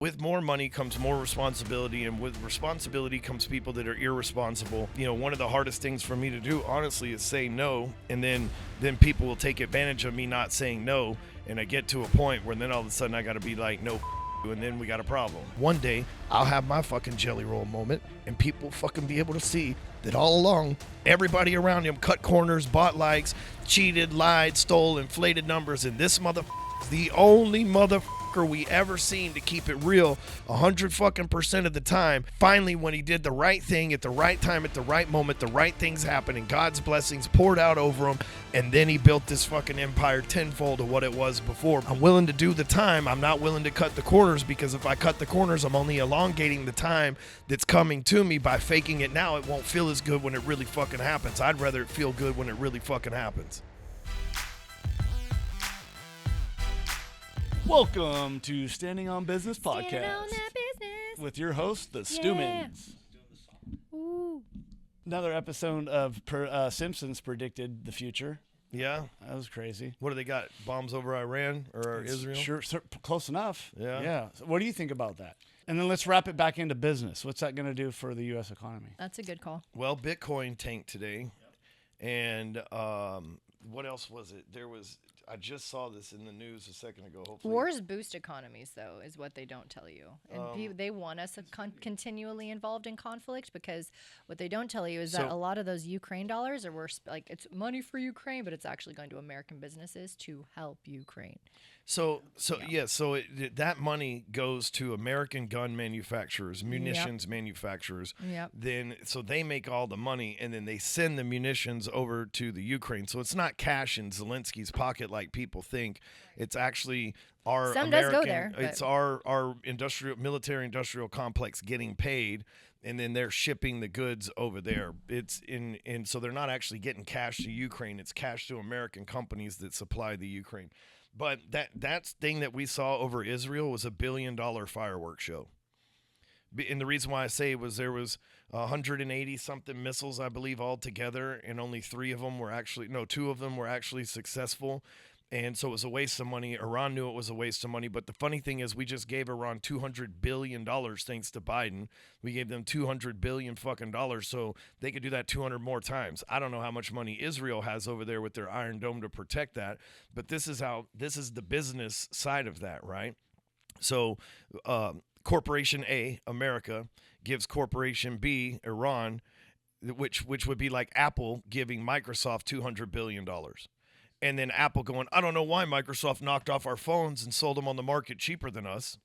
With more money comes more responsibility, and with responsibility comes people that are irresponsible. One of the hardest things for me to do, honestly, is say no, and then people will take advantage of me not saying no, and I get to a point where then all of a sudden I got to be like, no, and then we got a problem. One day, I'll have my fucking jelly roll moment, and people fucking be able to see that all along, everybody around him cut corners, bought likes, cheated, lied, stole, inflated numbers, and this motherfucker is the only motherfucker we ever seen to keep it real 100% of the time. Finally, when he did the right thing at the right time, at the right moment, the right things happened, and God's blessings poured out over him, and then he built this fucking empire tenfold of what it was before. I'm willing to do the time. I'm not willing to cut the corners, because if I cut the corners, I'm only elongating the time that's coming to me by faking it now. It won't feel as good when it really fucking happens. I'd rather it feel good when it really fucking happens. Welcome to Standing on Business Podcast Standing on that business. with your host, the Stewmans. Ooh. Another episode of Simpsons predicted the future. Yeah? That was crazy. What do they got? Bombs over Iran or Israel? Sure, close enough. Yeah. So what do you think about that? And then let's wrap it back into business. What's that going to do for the U.S. economy? That's a good call. Well, Bitcoin tanked today. And what else was it? I just saw this in the news a second ago. Hopefully, Wars boost economies, though, is what they don't tell you. And they want us continually involved in conflict, because what they don't tell you is that a lot of those Ukraine dollars are worth, like, it's money for Ukraine, but it's actually going to American businesses to help Ukraine. That money goes to American gun manufacturers, munitions manufacturers. Yep. So they make all the money, and then they send the munitions over to the Ukraine. So it's not cash in Zelensky's pocket like people think. It's actually our Some American. does go there, It's our military industrial complex getting paid, and then they're shipping the goods over there. So they're not actually getting cash to Ukraine. It's cash to American companies that supply the Ukraine. But that thing that we saw over Israel was $1 billion fireworks show. And the reason why I say was there was 180 something missiles, I believe, all together, and only two of them were actually successful. And so it was a waste of money. Iran knew it was a waste of money. But the funny thing is, we just gave Iran $200 billion thanks to Biden. We gave them $200 billion fucking dollars, so they could do that 200 more times. I don't know how much money Israel has over there with their Iron Dome to protect that. But this is the business side of that, right? So Corporation A, America, gives Corporation B, Iran, which would be like Apple giving Microsoft $200 billion. And then Apple going, I don't know why Microsoft knocked off our phones and sold them on the market cheaper than us.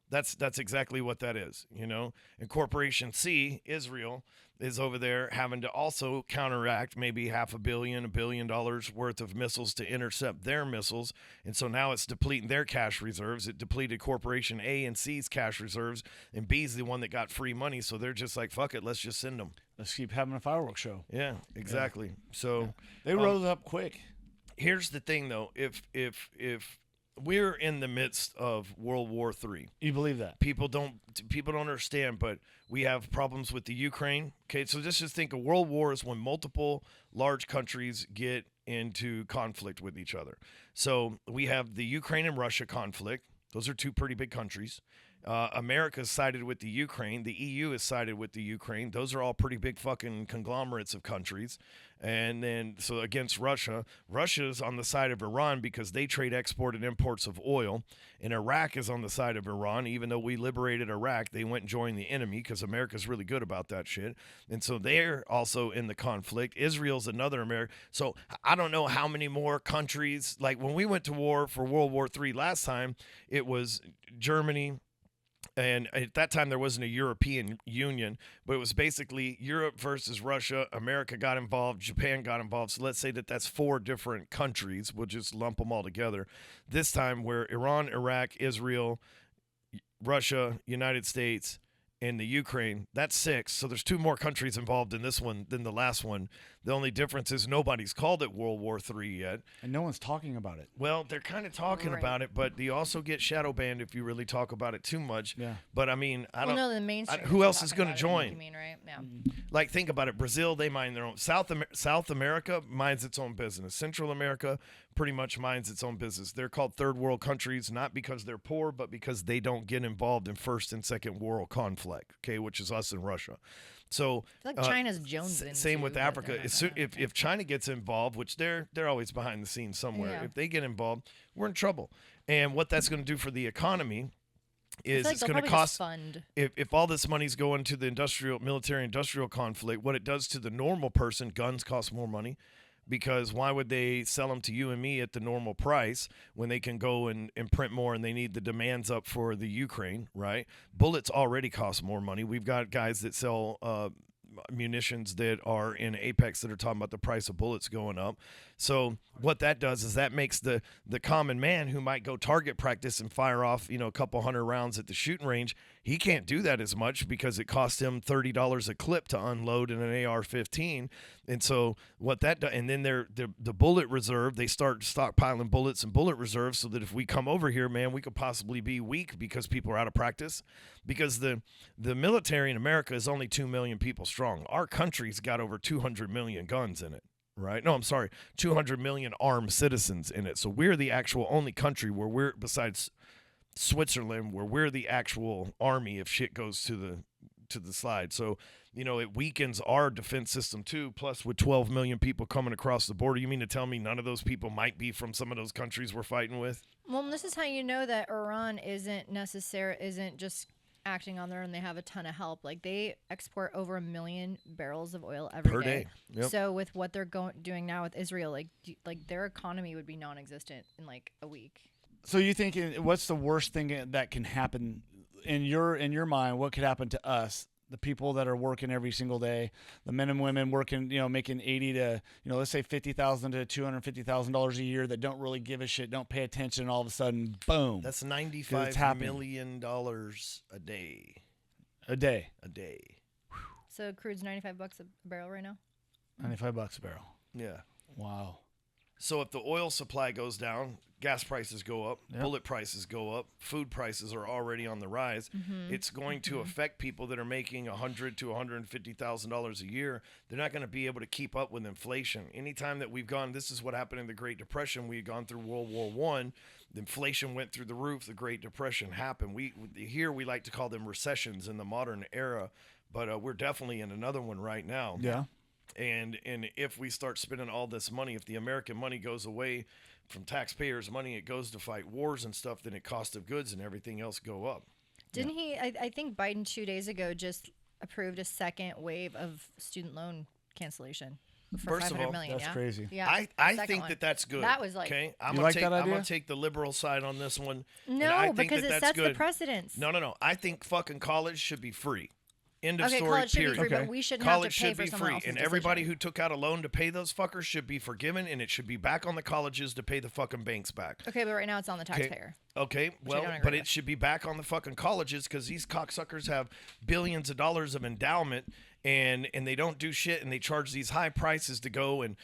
That's exactly what that is, And Corporation C, Israel, is over there having to also counteract maybe $500 million, $1 billion worth of missiles to intercept their missiles. And so now it's depleting their cash reserves. It depleted Corporation A and C's cash reserves, and B's the one that got free money. So they're just like, fuck it, let's just send them. Let's keep having a fireworks show. Yeah, exactly. Yeah. So they rose up quick. Here's the thing, though. If we're in the midst of World War III, you believe that? People don't understand, but we have problems with the Ukraine. Okay, so just think of world war is when multiple large countries get into conflict with each other. So we have the Ukraine and Russia conflict. Those are two pretty big countries. America's sided with the Ukraine. The EU is sided with the Ukraine. Those are all pretty big fucking conglomerates of countries. And then, so against Russia, Russia's on the side of Iran because they trade export and imports of oil. And Iraq is on the side of Iran. Even though we liberated Iraq, they went and joined the enemy because America's really good about that shit. And so they're also in the conflict. Israel's another America. So I don't know how many more countries, like when we went to war for World War III last time, it was Germany. And at that time, there wasn't a European Union, but it was basically Europe versus Russia. America got involved. Japan got involved. So let's say that's 4 different countries. We'll just lump them all together. This time, where Iran, Iraq, Israel, Russia, United States, and the Ukraine. That's 6. So there's 2 more countries involved in this one than the last one. The only difference is nobody's called it World War III yet. And no one's talking about it. Well, they're kind of talking about it, but you also get shadow banned if you really talk about it too much. Yeah. But I mean, I don't. Well, no, the mainstream. Who else is going to join? You mean, right? Yeah. Like, think about it. Brazil, they mind their own. South America minds its own business. Central America pretty much minds its own business. They're called third world countries, not because they're poor, but because they don't get involved in first and second world conflict, okay, which is us and Russia. So I feel like China's jonesing. same with Africa. If China gets involved, which they're always behind the scenes somewhere, Yeah. if they get involved, we're in trouble. And what that's going to do for the economy is it's going to cost. Fund. If all this money's going to the military industrial conflict, what it does to the normal person, guns cost more money. Because why would they sell them to you and me at the normal price when they can go and print more and they need the demands up for the Ukraine, right? Bullets already cost more money. We've got guys that sell munitions that are in Apex that are talking about the price of bullets going up. So what that does is that makes the common man who might go target practice and fire off, a couple hundred rounds at the shooting range, he can't do that as much because it costs him $30 a clip to unload in an AR-15. And so what that does, and then the bullet reserve, they start stockpiling bullets and bullet reserves so that if we come over here, man, we could possibly be weak because people are out of practice. Because the military in America is only 2 million people strong. Our country's got over 200 million guns in it. Right? No, I'm sorry, 200 million armed citizens in it. So we're the actual only country where besides Switzerland, where we're the actual army if shit goes to the slide. So, it weakens our defense system too. Plus, with 12 million people coming across the border, you mean to tell me none of those people might be from some of those countries we're fighting with? Well, this is how you know that Iran isn't just acting on their own. They have a ton of help. Like, they export over 1 million barrels of oil every Per day. Yep. So with what they're doing now with Israel, like their economy would be non-existent in like a week. So you think what's the worst thing that can happen in your mind? What could happen to us, the people that are working every single day, the men and women working, making 80 to, let's say $50,000 to $250,000 a year that don't really give a shit, don't pay attention, and all of a sudden, boom. That's $95 million a day. A day. A day. So crude's $95 a barrel right now. $95 a barrel. Yeah. Wow. So if the oil supply goes down, gas prices go up, bullet prices go up, food prices are already on the rise. Mm-hmm. It's going to affect people that are making $100,000 to $150,000 a year. They're not going to be able to keep up with inflation. Anytime that we've gone, this is what happened in the Great Depression. We had gone through World War I. The inflation went through the roof. The Great Depression happened. We like to call them recessions in the modern era, but we're definitely in another one right now. Yeah. And if we start spending all this money, if the American money goes away from taxpayers' money, it goes to fight wars and stuff, then the cost of goods and everything else go up. Didn't he? I think Biden 2 days ago just approved a second wave of student loan cancellation for First of $500 all, million. that's crazy. Yeah, I think that's good. That was like, okay. You like that idea? I'm gonna take the liberal side on this one. No, because it sets the precedence. No. I think fucking college should be free. End of okay, story, college should period. be free, but we shouldn't have to pay for someone else's and decision. everybody who took out a loan to pay those fuckers should be forgiven, and it should be back on the colleges to pay the fucking banks back. Okay, but right now it's on the taxpayer. Okay, well, but it should be back on the fucking colleges because these cocksuckers have billions of dollars of endowment, and they don't do shit, and they charge these high prices to go and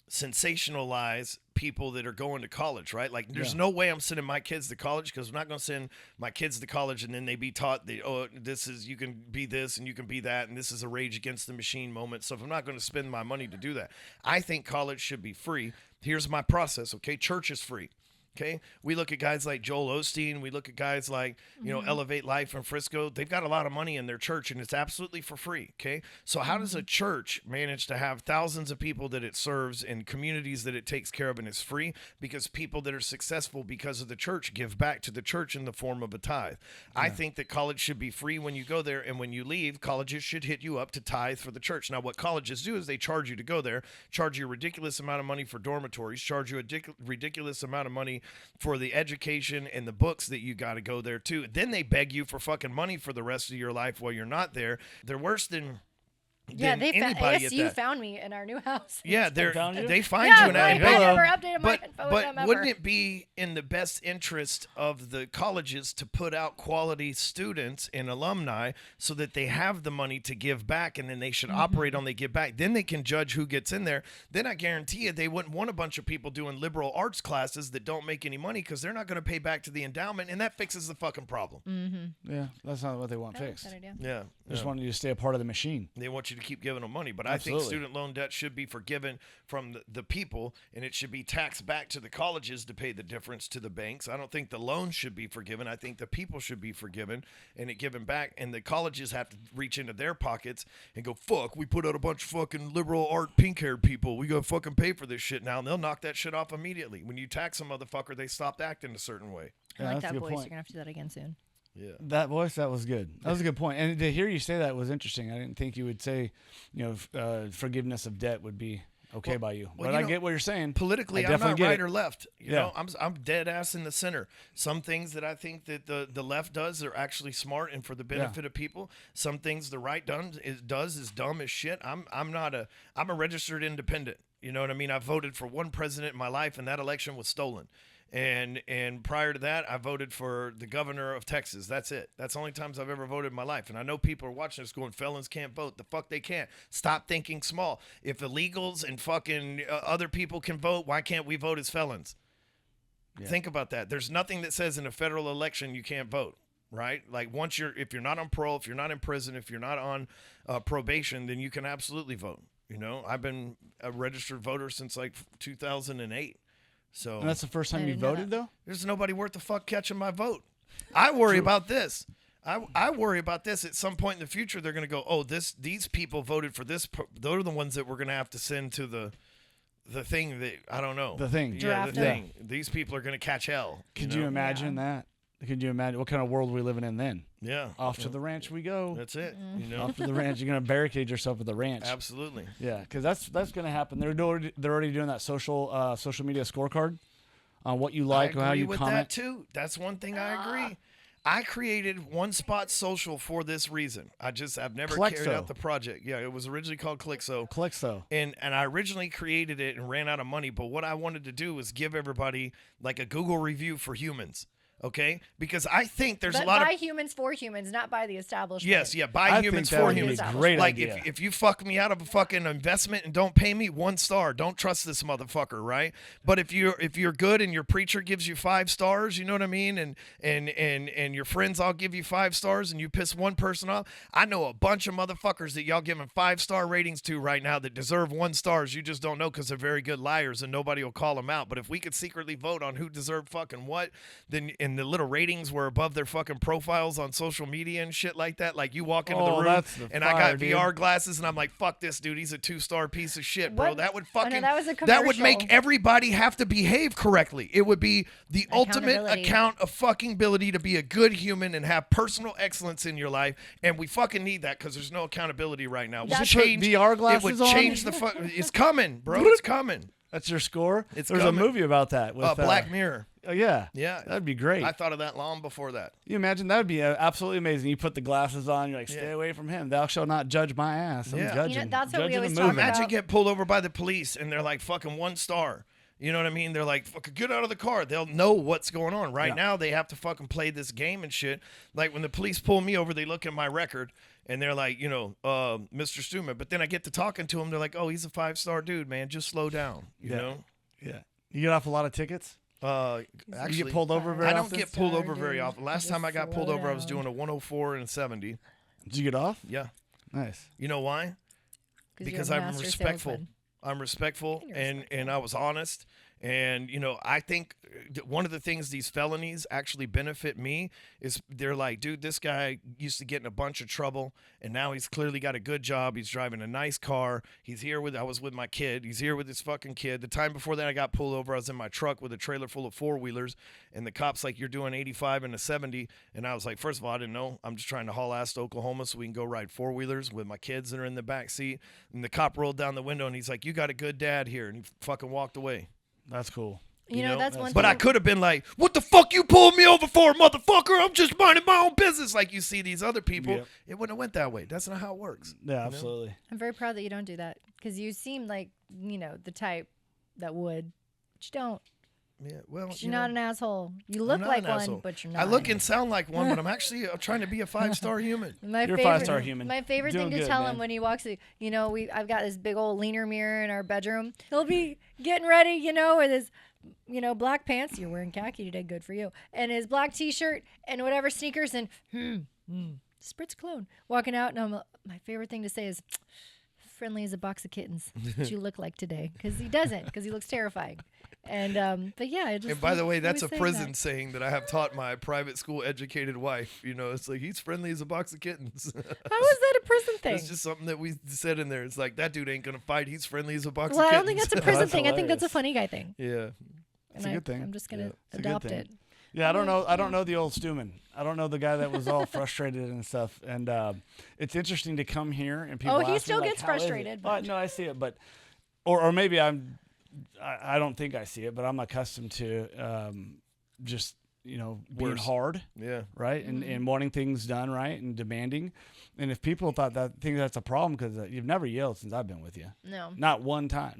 sensationalize people that are going to college, right? Like, there's no way I'm sending my kids to college because I'm not going to send my kids to college and then they be taught that, you can be this and you can be that, and this is a Rage Against the Machine moment. So if I'm not going to spend my money to do that, I think college should be free. Here's my process, okay? Church is free. Okay, we look at guys like Joel Osteen. We look at guys like, Elevate Life in Frisco. They've got a lot of money in their church, and it's absolutely for free. Okay, so how does a church manage to have thousands of people that it serves and communities that it takes care of, and it's free? Because people that are successful because of the church give back to the church in the form of a tithe. Yeah. I think that college should be free when you go there, and when you leave, colleges should hit you up to tithe for the church. Now, what colleges do is they charge you to go there, charge you a ridiculous amount of money for dormitories, charge you a ridiculous amount of money for the education and the books that you got to go there too. Then they beg you for fucking money for the rest of your life while you're not there. They're worse than Yeah, than anybody at ASU that. found me in our new house. Yeah, found you? they find Yeah, you in right. that. I Hello. never updated my info with them But ever. wouldn't it be in the best interest of the colleges to put out quality students and alumni so that they have the money to give back, and then they should operate on they give back? Then they can judge who gets in there. Then I guarantee you they wouldn't want a bunch of people doing liberal arts classes that don't make any money because they're not going to pay back to the endowment, and that fixes the fucking problem. Yeah, that's not what they want fixed. Good idea. Yeah. They just yeah. want you to stay a part of the machine. They want you to keep giving them money. But I Absolutely. think student loan debt should be forgiven from the people, and it should be taxed back to the colleges to pay the difference to the banks. I don't think the loans should be forgiven. I think the people should be forgiven and it given back. And the colleges have to reach into their pockets and go, fuck, we put out a bunch of fucking liberal art pink-haired people. We got to fucking pay for this shit now. And they'll knock that shit off immediately. When you tax a motherfucker, they stopped acting a certain way. I Yeah, like that's a that good voice. point. You're gonna have to do that again soon. Yeah. That voice, that was good. That was a good point. And to hear you say that was interesting. I didn't think you would say, forgiveness of debt would be okay by you. well, But you I know, get what you're saying. Politically, I I'm definitely not get right it. or left. You Yeah. know, I'm dead ass in the center. Some things that I think that the left does are actually smart and for the benefit of people. Some things the right does is dumb as shit. I'm a registered independent. You know what I mean? I voted for one president in my life, and that election was stolen. And prior to that, I voted for the governor of Texas. That's it. That's the only times I've ever voted in my life. And I know people are watching this going, felons can't vote. The fuck they can't. Stop thinking small. If illegals and fucking other people can vote, why can't we vote as felons? Yeah. Think about that. There's nothing that says in a federal election you can't vote, right? Like if you're not on parole, if you're not in prison, if you're not on probation, then you can absolutely vote. You know, I've been a registered voter since like 2008. So And that's the first I time you didn't know voted, that. though? there's nobody worth the fuck catching my vote. I worry about this. I worry about this. At some point in the future, they're going to go, oh, these people voted for this. Those are the ones that we're going to have to send to the thing that, I don't know. The thing. Yeah, Draft the them. thing. These people are going to catch hell. Could know? you imagine that? Could you imagine what kind of world we're living in then? Yeah. Off to the ranch we go. That's it. You know? Off to the ranch. You're going to barricade yourself at the ranch. Absolutely. Yeah, because that's going to happen. They're already doing that social media scorecard on what you like, I how agree you with comment. that too. That's one thing I agree. I created One Spot Social for this reason. I've never carried Clixo. out the project. Yeah, it was originally called Clixo. Clicks though. And I originally created it and ran out of money, but what I wanted to do was give everybody like a Google review for humans. Okay? Because I think there's But a lot by of humans for humans, not by the establishment. Yes, yeah, buy I humans think that for would be humans. a great Like idea. if you fuck me out of a fucking investment and don't pay me 1 star, don't trust this motherfucker, right? But if you're good and your preacher gives you 5 stars, you know what I mean, and your friends all give you 5 stars and you piss one person off, I know a bunch of motherfuckers that y'all giving 5-star ratings to right now that deserve 1 stars. You just don't know because they're very good liars and nobody will call them out. But if we could secretly vote on who deserved fucking what, then in the little ratings were above their fucking profiles on social media and shit like that. Like you walk into the room that's the and I fire, got dude. VR glasses and I'm like, fuck this dude, he's a 2-star piece of shit, bro. What? That would Oh, no, fucking that was a that would make commercial. everybody have to behave correctly. It would be the ultimate Accountability. account of fucking ability to be a good human and have personal excellence in your life. And we fucking need that because there's no accountability right now. It would That's- change VR It glasses would on? change the fuck. It's coming, bro. It's coming. That's your score. It's There's coming. a movie about that with Black Mirror. Oh yeah, Yeah. that'd be great. I thought of that long before that. You imagine that would be absolutely amazing. You put the glasses on, you're like, stay Yeah. away from him. Thou shalt not judge my ass. I'm Yeah. judging. You know, that's what we judging always the talk movie. about. Imagine get pulled over by the police and they're like fucking 1 star. You know what I mean? They're like, fucking get out of the car. They'll know what's going on. Right Yeah. now, they have to fucking play this game and shit. Like when the police pull me over, they look at my record and they're like, Mr. Stewman. But then I get to talking to him. They're like, oh, he's a 5-star dude, man. Just slow down. You Yeah. know? Yeah. You get off a lot of tickets. Actually, You get pulled over very I don't often? get pulled over Star very dude. often. Last Just time I got pulled slow over, I was down. doing a 104 and 70. Did you get off? Yeah. Nice. You know why? 'Cause you're Because a I'm master respectful. salesman. I'm respectful, You're and I was honest. And, I think one of the things these felonies actually benefit me is they're like, dude, this guy used to get in a bunch of trouble, and now he's clearly got a good job. He's driving a nice car. I was with my kid. He's here with his fucking kid. The time before that I got pulled over, I was in my truck with a trailer full of 4-wheelers, and the cop's like, you're doing 85 and a 70. And I was like, first of all, I didn't know. I'm just trying to haul ass to Oklahoma so we can go ride 4-wheelers with my kids that are in the back seat. And the cop rolled down the window, and he's like, you got a good dad here. And he fucking walked away. That's cool. You know, that's one But thing. I could have been like, what the fuck you pulled me over for, motherfucker? I'm just minding my own business. Like you see these other people. Yep. It wouldn't have went that way. That's not how it works. Yeah, absolutely. I'm very proud that you don't do that because you seem like, you know, the type that would, but you don't. Yeah, well, You're not an asshole. You look like one, asshole. but you're not. I look and sound like one, but I'm actually trying to be a 5-star human. You're a 5-star human. My favorite Doing thing to good, tell man. him when he walks, you know, I've got this big old leaner mirror in our bedroom. He'll be getting ready, you know, with his, you know, black pants. You're wearing khaki today, good for you. And his black T-shirt and whatever sneakers and spritz cologne. Walking out, and my favorite thing to say is, friendly as a box of kittens. What you look like today, because he doesn't, because he looks terrifying. And but yeah, it just. And by the way, that's a always saying prison that. saying that I have taught my private school educated wife. You know, it's like he's friendly as a box of kittens. How is that a prison thing? It's just something that we said in there. It's like that dude ain't gonna fight. He's friendly as a box Well, of I kittens. don't think that's a prison That's thing. I think that's a hilarious. funny guy thing. Yeah. It's a good thing. I'm just gonna It's a good adopt thing. it. Yeah, I don't know. I don't know the old Stewman. I don't know the guy that was all frustrated and stuff. And it's interesting to come here and people. Oh, ask he me, still like, gets "How is it?" frustrated, Oh, but- no, I see it, but or maybe I don't think I see it, but I'm accustomed to just being Worse. hard, Yeah. right, and wanting things done right and demanding. And if people think that's a problem because you've never yelled since I've been with you, No. not one time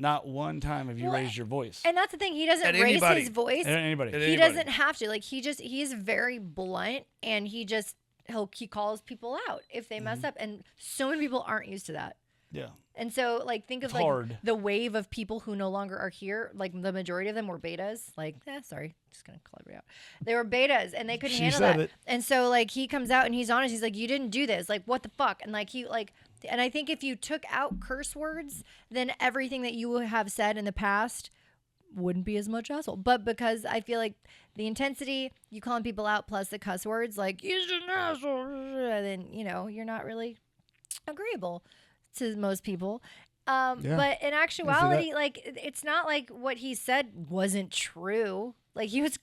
have you Well, raised your voice And that's the thing. He doesn't At raise anybody. his voice. at anybody. At He anybody. doesn't have to. Like he's very blunt, and he calls people out if they Mm-hmm. mess up, and so many people aren't used to that. Yeah. And so, like, think of It's like hard. the wave of people who no longer are here. Like the majority of them were betas. Like, sorry, just gonna call everybody out. They were betas, and they couldn't She handle said that. it. And so, like, he comes out and he's honest. He's like, "You didn't do this. Like, what the fuck?" And like and I think if you took out curse words, then everything that you have said in the past wouldn't be as much asshole. But because I feel like the intensity, you calling people out plus the cuss words, like he's an asshole, and then you're not really agreeable to most people. But in actuality, like it's not like what he said wasn't true. Like he was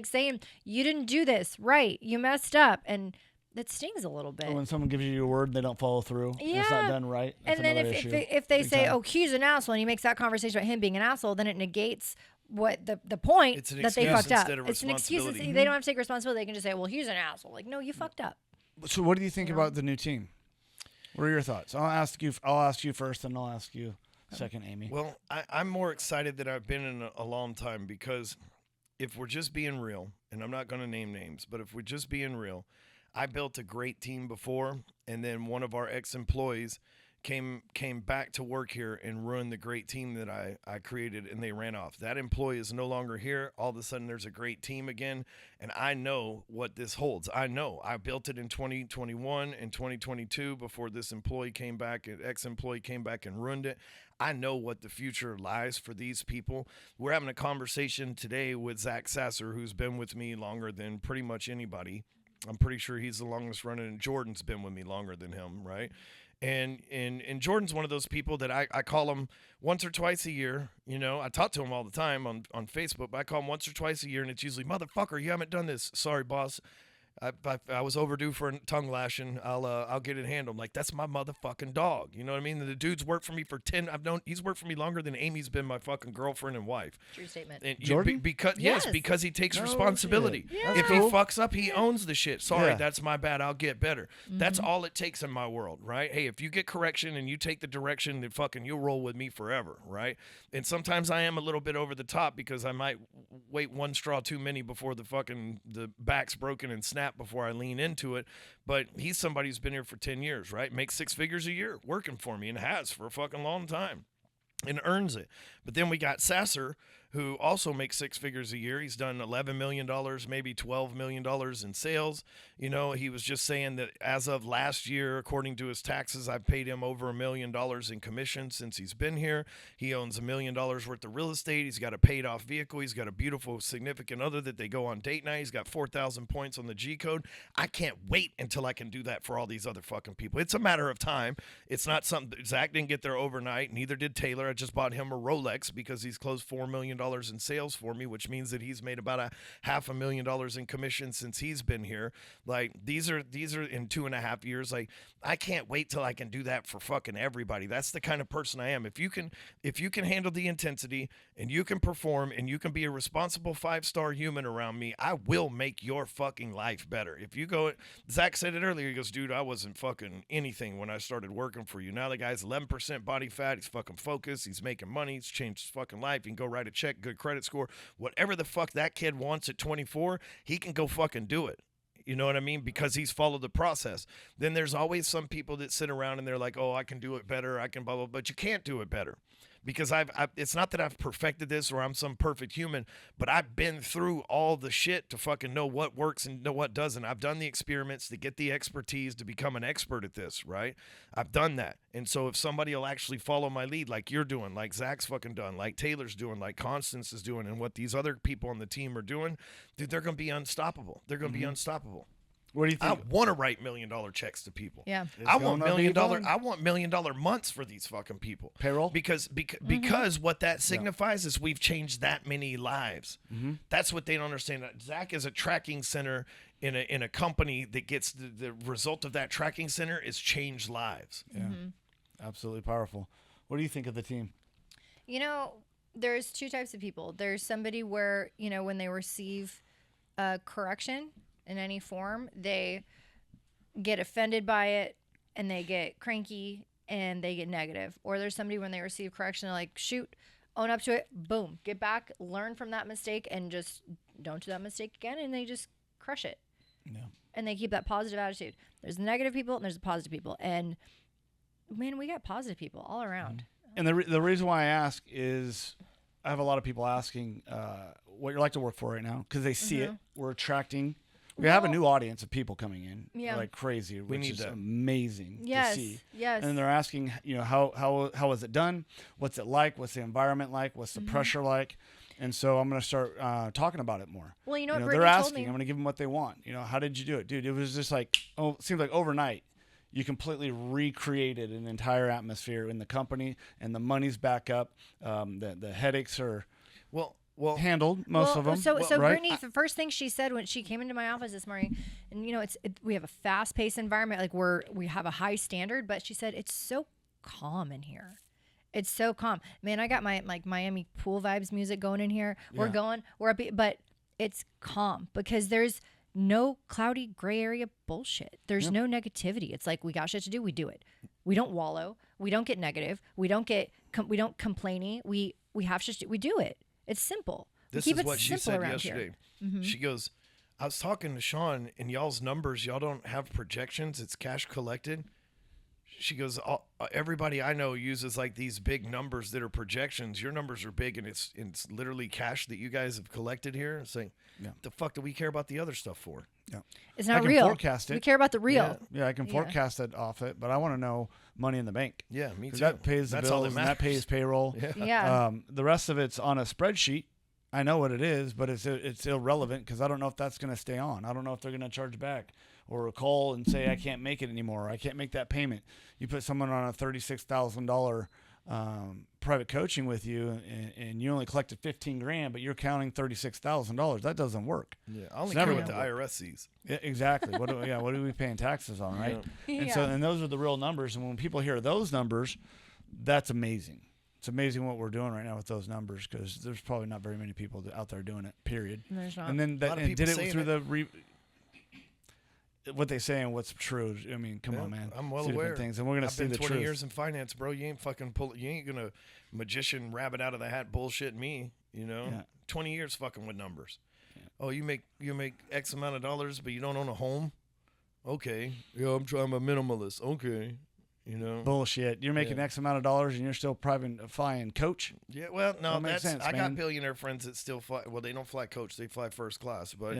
saying, "You didn't do this right. You messed up," and that stings a little bit. When someone gives you a word and they don't follow through, and it's not Yeah. done right. That's And then another if issue. if they Big say, time. "Oh, he's an asshole," and he makes that conversation about him being an asshole, then it negates what the point It's an that they excuse fucked up. instead of It's an excuse. responsibility. They don't have to take responsibility. They can just say, "Well, he's an asshole." Like, no, you fucked up. So what do you think about the new team? What are your thoughts? I'll ask you first, and I'll ask you second, Amy. Well, I'm more excited than I've been in a long time because if we're just being real, and I'm not going to name names, but if we're just being real, I built a great team before, and then one of our ex-employees came back to work here and ruined the great team that I created, and they ran off. That employee is no longer here. All of a sudden, there's a great team again, and I know what this holds. I know. I built it in 2021 and 2022 before this employee came back, an ex-employee came back and ruined it. I know what the future lies for these people. We're having a conversation today with Zach Sasser, who's been with me longer than pretty much anybody. I'm pretty sure he's the longest running, and Jordan's been with me longer than him, right? And Jordan's one of those people that I call him once or twice a year. I talk to him all the time on Facebook, but I call him once or twice a year, and it's usually, "Motherfucker, you haven't done this. Sorry, boss. I was overdue for a tongue lashing. I'll get it handled." I'm like, that's my motherfucking dog. You know what I mean? The dude's worked for me for he's worked for me longer than Amy's been my fucking girlfriend and wife. True statement. And Jordan? because Yes. because he takes No responsibility. shit. Yeah. If That's cool. he fucks up, he owns the shit. Sorry, Yeah. that's my bad. I'll get better. That's all it takes in my world, right? Hey, if you get correction and you take the direction, then fucking you'll roll with me forever, right? And sometimes I am a little bit over the top because I might wait one straw too many before the back's broken and snap before I lean into it. But he's somebody who's been here for 10 years, right? Makes 6 figures a year working for me and has for a fucking long time and earns it. But then we got Sasser, who also makes 6 figures a year. He's done $11 million, maybe $12 million in sales. He was just saying that as of last year, according to his taxes, I've paid him over $1 million in commission since he's been here. He owns $1 million worth of real estate. He's got a paid off vehicle. He's got a beautiful significant other that they go on date night. He's got 4,000 points on the G code. I can't wait until I can do that for all these other fucking people. It's a matter of time. It's not something Zach didn't get there overnight. Neither did Taylor. I just bought him a Rolex because he's closed $4 million in sales for me, which means that he's made about $500,000 in commission since he's been here. Like these are in 2.5 years. Like I can't wait till I can do that for fucking everybody. That's the kind of person I am. If you can handle the intensity and you can perform and you can be a responsible 5-star human around me, I will make your fucking life better. If you go, Zach said it earlier, he goes, dude, I wasn't fucking anything when I started working for you. Now the guy's 11% body fat. He's fucking focused. He's making money. He's changed his fucking life. He can go write a check, good credit score. Whatever the fuck that kid wants at 24, he can go fucking do it. You know what I mean? Because he's followed the process. Then there's always some people that sit around and they're like, oh, I can do it better. I can blah, blah, but you can't do it better. Because it's not that I've perfected this or I'm some perfect human, but I've been through all the shit to fucking know what works and know what doesn't. I've done the experiments to get the expertise to become an expert at this, right? I've done that. And so if somebody will actually follow my lead like you're doing, like Zach's fucking done, like Taylor's doing, like Constance is doing, and what these other people on the team are doing, dude, they're going to be unstoppable. They're going to be unstoppable. What do you think? I want to write $1 million checks to people. Yeah. I want $1 million. I want $1 million months for these fucking people. Payroll? Because what that signifies is we've changed that many lives. That's what they don't understand. Zach is a tracking center in a company that gets the result of that tracking center is changed lives. Yeah. Absolutely powerful. What do you think of the team? You know, there's two types of people. There's somebody where, you know, when they receive correction in any form, they get offended by it and they get cranky and they get negative. Or there's somebody when they receive correction, they're like, shoot, own up to it, boom, get back, learn from that mistake and just don't do that mistake again, and they just crush it. Yeah. And they keep that positive attitude. There's the negative people and there's the positive people. And man, we got positive people all around. And the reason why I ask is I have a lot of people asking what you're like to work for right now because they see it. We're attracting. We have a new audience of people coming in like crazy, which is amazing to see. Yes. And they're asking, you know, how is it done? What's it like? What's the environment like? What's the pressure like? And so I'm going to start talking about it more. Well, you know what they're Brittany told asking. me? I'm going to give them what they want. You know, how did you do it? Dude, it was just like, it seemed like overnight. You completely recreated an entire atmosphere in the company, and the money's back up. The headaches are well handled, most of them. So right? Brittany, the first thing she said when she came into my office this morning, and you know, we have a fast-paced environment, like we have a high standard, but she said it's so calm in here. It's so calm, man. I got my like Miami pool vibes music going in here. We're up, but it's calm because there's no cloudy gray area bullshit. There's no negativity. It's like we got shit to do, we do it. We don't wallow. We don't get negative. We don't complaining. We have shit to do, we do it. It's simple. This is what she said yesterday. She goes, I was talking to Sean, and y'all's numbers, y'all don't have projections. It's cash collected. She goes, everybody I know uses like these big numbers that are projections. Your numbers are big, and it's literally cash that you guys have collected here. It's like, the fuck do we care about the other stuff for? Yeah. It's not I can real. Forecast it. We care about the real. Yeah, I can forecast it off it, but I want to know money in the bank. Yeah, me too. That pays the bills and that pays payroll. Yeah. The rest of it's on a spreadsheet. I know what it is, but it's irrelevant because I don't know if that's going to stay on. I don't know if they're going to charge back or call and say I can't make it anymore. Or I can't make that payment. You put someone on a $36,000 private coaching with you, and you only collected $15,000, but you're counting $36,000. That doesn't work. Yeah, I only care what the IRS sees. Yeah, exactly. What are we paying taxes on, right? Yeah. And those are the real numbers. And when people hear those numbers, that's amazing. It's amazing what we're doing right now with those numbers because there's probably not very many people out there doing it. Period. There's not. And then lot of people did it saying through what they say and what's true. I mean, come on, man. I'm well see aware. Things, and we're gonna see I've the been 20 truth. years in finance, bro. You ain't fucking you ain't gonna magician rabbit out of the hat bullshit me. You know, 20 years fucking with numbers. Yeah. Oh, you make X amount of dollars, but you don't own a home. Okay, yeah, I'm a minimalist. Okay. You know, bullshit. You're making X amount of dollars and you're still private flying coach. Yeah, well, no, makes sense, I man. got billionaire friends that still fly. Well, they don't fly coach; they fly first class. But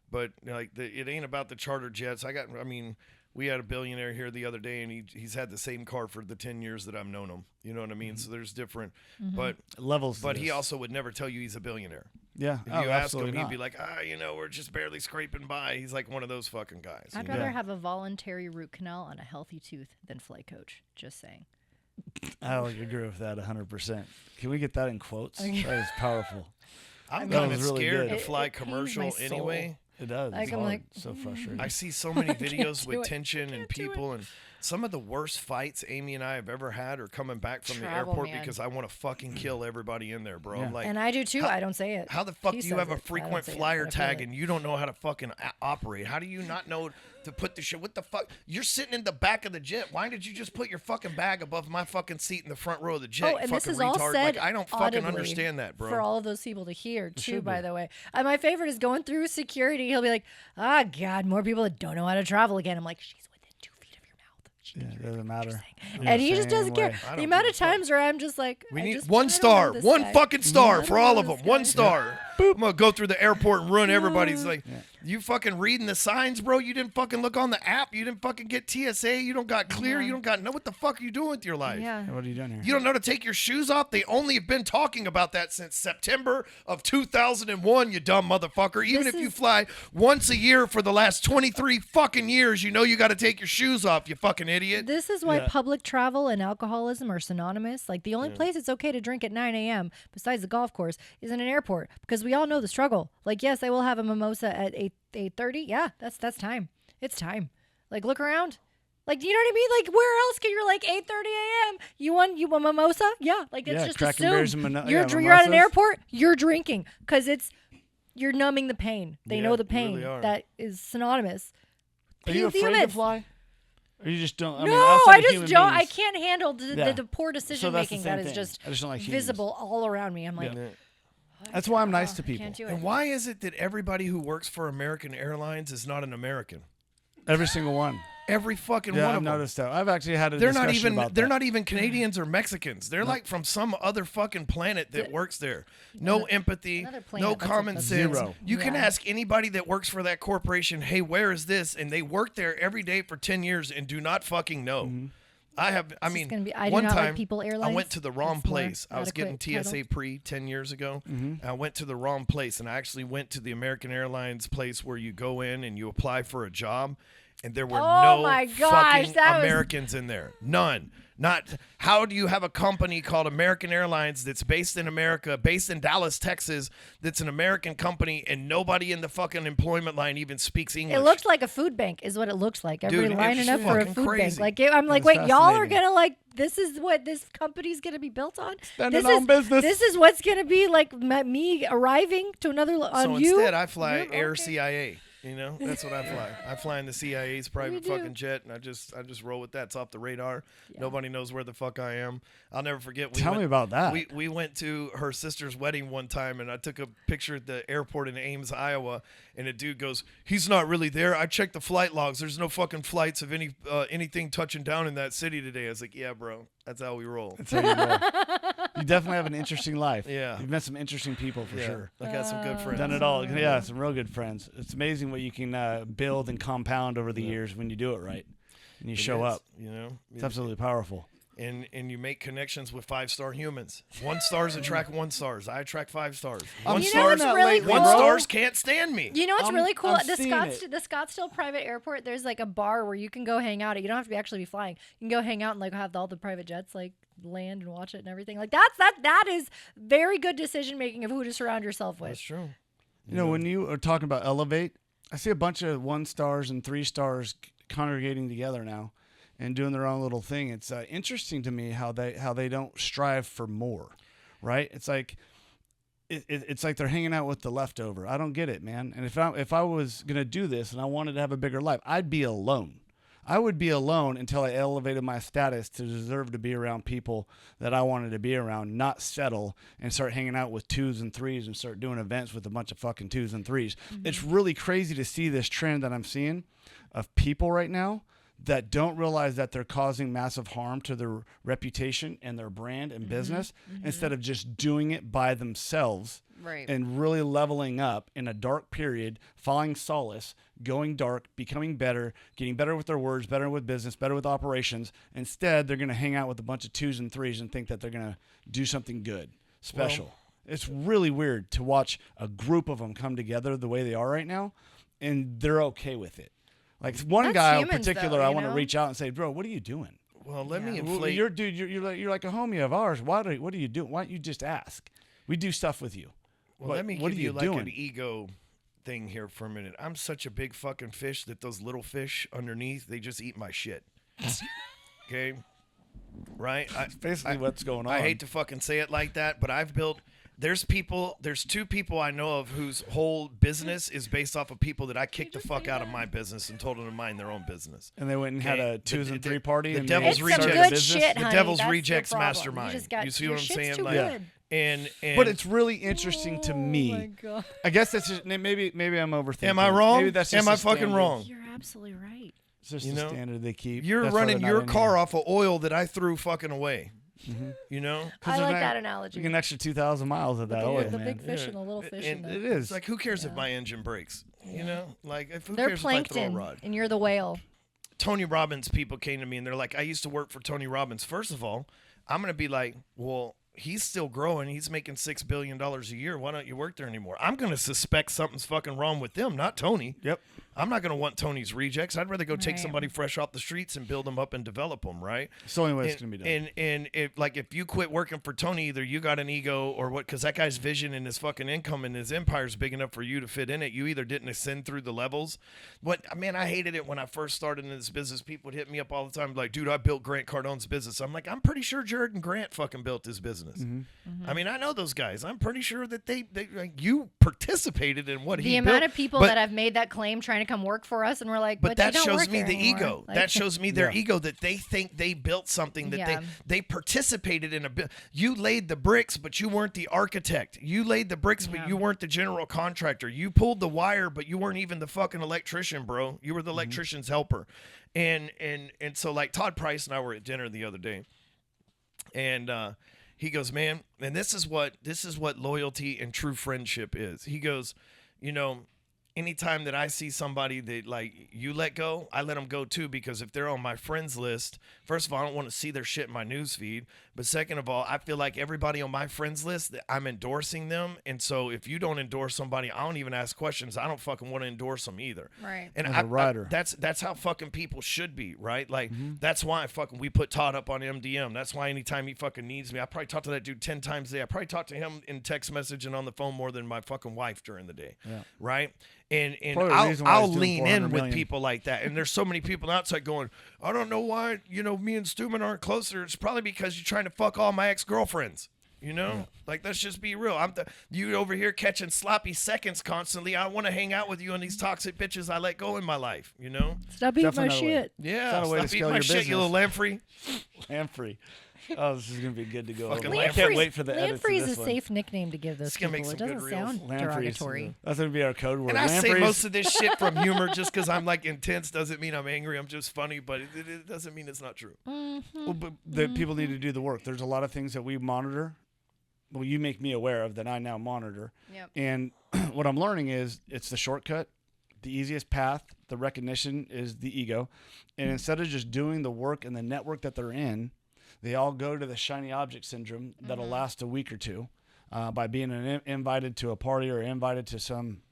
but like it ain't about the charter jets. I mean, we had a billionaire here the other day, and he's had the same car for the 10 years that I've known him. You know what I mean? So there's different, but levels. But he also would never tell you he's a billionaire. Yeah, if you ask him, he'd be like, we're just barely scraping by. He's like one of those fucking guys. I'd rather have a voluntary root canal on a healthy tooth than fly coach. Just saying. I would agree with that 100%. Can we get that in quotes? That is powerful. I'm That kind was of really scared good. to fly It pains commercial my soul. anyway. It does. Like, It's I'm hard. like, So frustrating. I see so many videos do with it. tension and Can't do it. people, and some of the worst fights Amy and I have ever had are coming back from the Travel, airport man. because I want to fucking kill everybody in there, bro. Yeah. I'm like, And I do too. how- I don't say it. how the fuck He do you have says a it, but I don't frequent say it, flyer but I feel tag it. and you don't know how to fucking operate? How do you not know to put the shit? What the fuck? You're sitting in the back of the jet. Why did you just put your fucking bag above my fucking seat in the front row of the jet? Oh, you and this fucking is all retard. said Like, I don't fucking audibly understand that, bro. for all of those people to hear too. should By be. the way, my favorite is going through security. He'll be like, "Ah, God, more people that don't know how to travel again." I'm like, "She's within 2 feet of your mouth. She Yeah, can it hear doesn't what you're matter. saying." I'm And the he just same doesn't care. way. I The don't amount give of a fuck. times where I'm just like, We I need just- one I don't know star, this one guy. fucking star I for don't all know of this them. One guy. star. I'm gonna go through the airport and ruin everybody's like, you fucking reading the signs, bro. You didn't fucking look on the app. You didn't fucking get TSA. You don't got clear. Yeah. You don't got know what the fuck are you doing with your life? Yeah. What are you doing here? You don't know to take your shoes off? They only have been talking about that since September of 2001, you dumb motherfucker. Even This if you is- fly once a year for the last 23 fucking years, you know you got to take your shoes off, you fucking idiot. This is why Yeah. public travel and alcoholism are synonymous. Like the only place it's okay to drink at 9 a.m. besides the golf course is in an airport because we all know the struggle. Like, yes, I will have a mimosa at 8:30. Yeah, that's time. It's time. Like, look around. Like, you know what I mean? Like, where else can you're like 8:30 a.m. You want mimosa? Yeah, like it's Yeah, just cracking beers assumed. and You're at an mimosas. airport. You're drinking because you're numbing the pain. They Yeah, know the you pain really are. that is synonymous. Are you afraid to Humans. fly? Or you just don't? I No, mean, outside I of just human don't. I beings- can't handle Yeah. the poor decision that's the making same that is thing. just I just don't like humans. visible all around me. I'm like, Yeah. That's why I'm nice to I people. can't do And it. why is it that everybody who works for American Airlines is not an American? Every single one. Every fucking Yeah, one I've of them. noticed that. I've actually had a They're discussion not even about they're that. not even Canadians or Mexicans. They're like from some other fucking planet that works there. No empathy, another planet, no that's common that's sense. Zero. You can Yeah. ask anybody that works for that corporation, "Hey, where is this?" and they work there every day for 10 years and do not fucking know. Mm-hmm. I mean, gonna be- I do one not like time People I Airlines. went to the wrong That's more place. I was getting adequate TSA title. pre 10 years ago. Mm-hmm. I went to the wrong place, and I actually went to the American Airlines place where you go in and you apply for a job, and there were Oh no my gosh, fucking that was- Americans in there. None. Not. How do you have a company called American Airlines that's based in America, based in Dallas, Texas, that's an American company, and nobody in the fucking employment line even speaks English? It looks like a food bank, is what it looks like. Every Dude, it lining was up for a fucking food crazy. bank. Like I'm like, That's wait, y'all are fascinating. gonna like this is what this company's gonna be built on. Standing This on is business. This is what's gonna be like me arriving to another on So you. instead, I fly You're- Air okay. CIA. You know, that's what I fly. I fly in the CIA's private do. fucking jet, and I just roll with that. It's off the radar. Nobody knows where the fuck I am. I'll never forget. Tell me about that. We went to her sister's wedding one time, and I took a picture at the airport in Ames, Iowa, and a dude goes, "He's not really there. I checked the flight logs. There's no fucking flights of anything touching down in that city today." I was like, "Yeah, bro, that's how we roll." That's how you roll. You definitely have an interesting life. Yeah. You've met some interesting people for Yeah, sure. I got some good friends. Done it all. Yeah, some real good friends. It's amazing what you can build and compound over the years when you do it right and you It show is, up. You know, It's absolutely powerful. and you make connections with 5-star humans. 1 stars attract 1 stars. I attract 5 stars. I'm 1 You know seeing stars, what's that really lately, cool? 1 bro. stars can't stand me. You know what's I'm- really cool? I'm The seeing it. the Scottsdale private airport. There's like a bar where you can go hang out. You don't have to actually be flying. You can go hang out and like have all the private jets like land and watch it and everything. Like that is very good decision making of who to surround yourself with. That's true. You know, when you are talking about elevate, I see a bunch of 1 stars and 3 stars congregating together now and doing their own little thing. It's interesting to me how they don't strive for more, right? It's like it's like they're hanging out with the leftover. I don't get it, man. And if I was gonna do this and I wanted to have a bigger life, I'd be alone. I would be alone until I elevated my status to deserve to be around people that I wanted to be around, not settle and start hanging out with 2s and 3s and start doing events with a bunch of fucking 2s and 3s. It's really crazy to see this trend that I'm seeing of people right now that don't realize that they're causing massive harm to their reputation and their brand and business instead of just doing it by themselves. Right. And really leveling up in a dark period, finding solace, going dark, becoming better, getting better with their words, better with business, better with operations. Instead, they're going to hang out with a bunch of 2s and 3s and think that they're going to do something good, special. It's really weird to watch a group of them come together the way they are right now, and they're okay with it. Like one That's guy in humans, particular, though, I you want to know? reach out and say, bro, what are you doing? well, let me Yeah. Well, inflate. you're like a homie of ours. What are you doing? Why don't you just ask? We do stuff with you. Well, what let me what give are you you like doing? an ego thing here for a minute. I'm such a big fucking fish that those little fish underneath, they just eat my shit. Okay? Right? Basically, what's going on. I hate to fucking say it like that, but there's two people I know of whose whole business is based off of people that I kicked the fuck out of my business and told them to mind their own business. And they went and had Okay, a twos and the three party. the and devil's It's they some rejects. started a good business. shit, The honey. devil's That's the rejects problem. mastermind. You just got You see your what I'm shit's saying? Too Like- good. And But it's really interesting to Oh me. my God. I guess that's just, maybe I'm overthinking. am I wrong? Maybe that's just Am I a fucking standard. wrong? You're absolutely right. It's just You the know, standard they keep. You're That's why running they're your not in car here. off of oil that I threw fucking away. You know? I like that You analogy. get an extra 2,000 miles of that the, oil, the man. big fish and the little fish in And the. It is. It's like, who cares if my engine breaks? You know? Like, who They're cares if I throw a plankton, rod? and you're the whale. Tony Robbins people came to me and they're like, I used to work for Tony Robbins. First of all, I'm going to be like, well, he's still growing. He's making $6 billion a year. Why don't you work there anymore? I'm going to suspect something's fucking wrong with them, not Tony. Yep. I'm not going to want Tony's rejects. I'd rather go take Right. somebody fresh off the streets and build them up and develop them, right? It's the only way it's going to be done. And if you quit working for Tony, either you got an ego or what, because that guy's vision and his fucking income and his empire is big enough for you to fit in it. You either didn't ascend through the levels. Man, I hated it when I first started in this business. People would hit me up all the time like, dude, I built Grant Cardone's business. I'm like, I'm pretty sure Jared and Grant fucking built his business. I mean, I know those guys. I'm pretty sure that they like, you participated in what The he amount built. of people But- that have made that claim trying to come work for us, and we're like, but you that don't shows work me here the anymore. ego. Like, That shows me their Yeah. ego that they think they built something that Yeah. they participated in you laid the bricks, but you weren't the architect. You laid the bricks, but Yeah. you weren't the general contractor. You pulled the wire, but you weren't even the fucking electrician, bro. You were the electrician's helper. And so like Todd Price and I were at dinner the other day. And he goes, man, and this is what loyalty and true friendship is. He goes, you know, anytime that I see somebody that like you let go, I let them go too, because if they're on my friends list, first of all, I don't want to see their shit in my news feed. But second of all, I feel like everybody on my friends list, that I'm endorsing them. And so if you don't endorse somebody, I don't even ask questions. I don't fucking want to endorse them either. Right. And As a rider. that's how fucking people should be, right? Like that's why we put Todd up on MDM. That's why anytime he fucking needs me, I probably talk to that dude 10 times a day. I probably talk to him in text message and on the phone more than my fucking wife during the day. Yeah. Right? And Probably the reason why I'll he's doing lean 400 in with million. people like that. And there's so many people outside going, I don't know why, you know, me and Stewman aren't closer. It's probably because you're trying to fuck all my ex-girlfriends. You know, like let's just be real. You over here catching sloppy seconds constantly. I want to hang out with you and these toxic bitches I let go in my life. You know, Stop eating Definitely my not a way. shit. yeah. not a way to Stop eating scale my your shit, you little business. Lamprey. And free. Oh, this is going to be good to go. Fucking over. I Lamprey. can't wait for the edits of Lamprey's this a one. safe nickname to give those It's gonna make people. It some good doesn't reels. sound Lampreys. derogatory. That's going to be our code word. And I say Lampreys. most of this shit from humor just because I'm like intense doesn't mean I'm angry. I'm just funny, but it doesn't mean it's not true. Well, but the people need to do the work. There's a lot of things that we monitor. Well, you make me aware of that I now monitor. Yep. And what I'm learning is it's the shortcut, the easiest path. The recognition is the ego. And instead of just doing the work and the network that they're in, they all go to the shiny object syndrome that'll last a week or two by being invited to a party or invited to some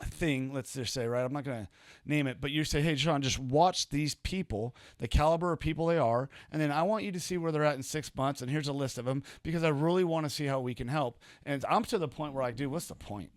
thing, let's just say, right? I'm not going to name it, but you say, hey, Sean, just watch these people, the caliber of people they are, and then I want you to see where they're at in 6 months, and here's a list of them, because I really want to see how we can help. And I'm to the point where I do, what's the point?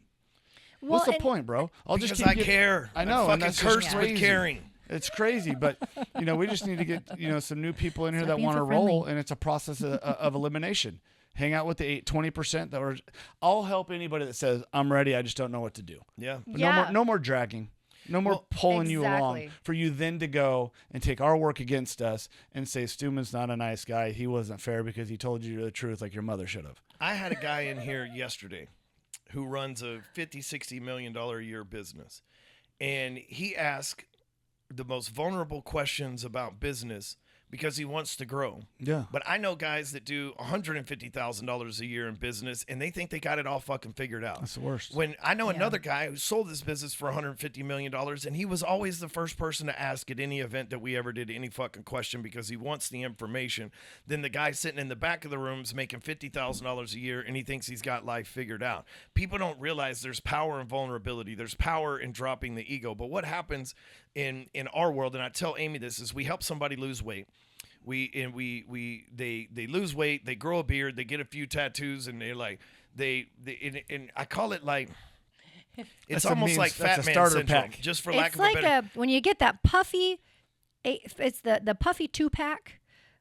What's the point, bro? I'll Because just keep I getting- care. I know, I'm and fucking that's just cursed with crazy. caring. It's crazy, but we just need to get some new people in here Stop that being want to so roll, friendly. and it's a process of elimination. Hang out with the 20% that were. I'll help anybody that says I'm ready. I just don't know what to do. Yeah. But Yeah. no more dragging. No more pulling you along exactly. for you then to go and take our work against us and say Stewman's not a nice guy. He wasn't fair because he told you the truth like your mother should have. I had a guy in here yesterday who runs a $50-60 million a year business. And he asked the most vulnerable questions about business because he wants to grow. Yeah. But I know guys that do $150,000 a year in business and they think they got it all fucking figured out. That's the worst. When I know another guy who sold his business for $150 million and he was always the first person to ask at any event that we ever did any fucking question because he wants the information. Then the guy sitting in the back of the room's making $50,000 a year and he thinks he's got life figured out. People don't realize there's power in vulnerability. There's power in dropping the ego. But what happens in our world, and I tell Amy this, is we help somebody lose weight. they lose weight, they grow a beard, they get a few tattoos, and they're like and I call it like it's almost like fat man syndrome, pack. just for lack It's of a better. like when you get that puffy, it's the puffy 2-pack.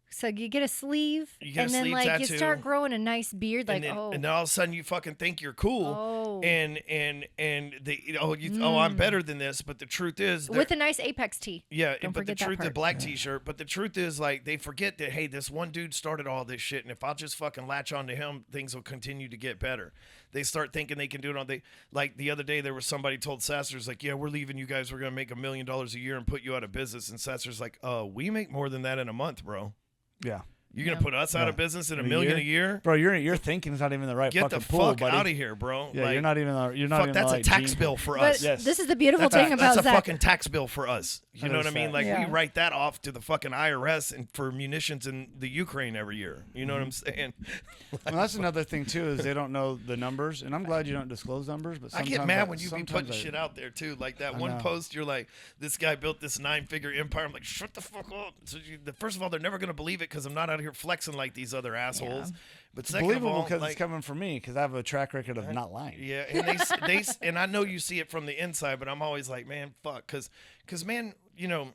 So you get a sleeve, and then like tattoo, you start growing a nice beard, like and then all of a sudden you fucking think you're cool, and they I'm better than this, but the truth is with a nice Apex tee. Yeah, but the truth, the black T-shirt. But the truth is, like, they forget that, hey, this one dude started all this shit, and if I'll just fucking latch onto him, things will continue to get better. They start thinking they can do it on like the other day, there was somebody told Sasser's like, yeah, we're leaving you guys. We're gonna make $1 million a year and put you out of business. And Sasser's like, we make more than that in a month, bro. Yeah. You're going to put us out of business in $1 million a year? Bro, your thinking's not even the right fucking pool, Get the fuck out of here, bro. Yeah, like, you're not even that's a tax bill for us. Yes. This is the beautiful thing about That's a Zach. fucking tax bill for us. You know what I mean? Like, we write that off to the fucking IRS and for munitions in the Ukraine every year. You know what I'm saying? Well, that's another thing, too, is they don't know the numbers. And I'm glad you don't disclose numbers. But I get mad when you be putting shit out there, too. Like that one post, you're like, this guy built this 9-figure empire. I'm like, shut the fuck up. So first of all, they're never going to believe it because I'm not out here flexing like these other assholes. Yeah. But second believable of all, because it's coming from me because I have a track record of not lying. Yeah, and they and I know you see it from the inside, but I'm always like, man, fuck, because man, you know,